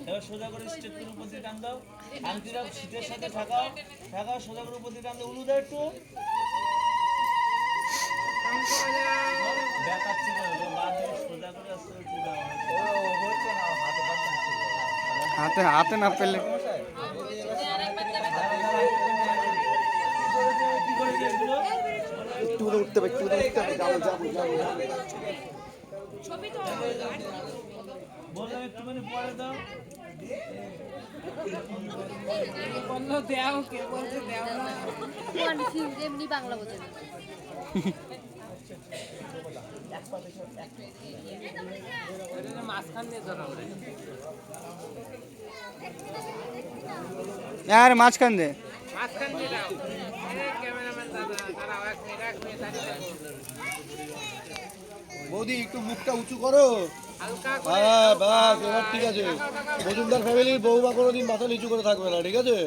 এবার সোজা করে স্টেপ করে উপর দিয়ে টান দাও। আংটিটা শীতের সাথে ঠাকাও, ঠাকাও, সোজা করে উপর দিয়ে টান দাও। উলু দাও একটু। দেখাচ্ছে না, বাদ দিয়ে সোজা করে আস্তে আস্তে দাও। হাতে হাতে না পেলে কি করেছে এগুলো? একটু উঠতে হবে, একটু উঠতে হবে, যাবো যাবো যাবো। বললাম একটুখানি পরে দাও। এমনি বাংলা বোঝে না। यार মাঝখান দে। বৌদি একটু মুখটা উঁচু করো। হ্যাঁ বাস, এবার ঠিক আছে। মজুমদার ফ্যামিলির বৌমা কোনোদিন মাথা নিচু করে থাকবে না, ঠিক আছে?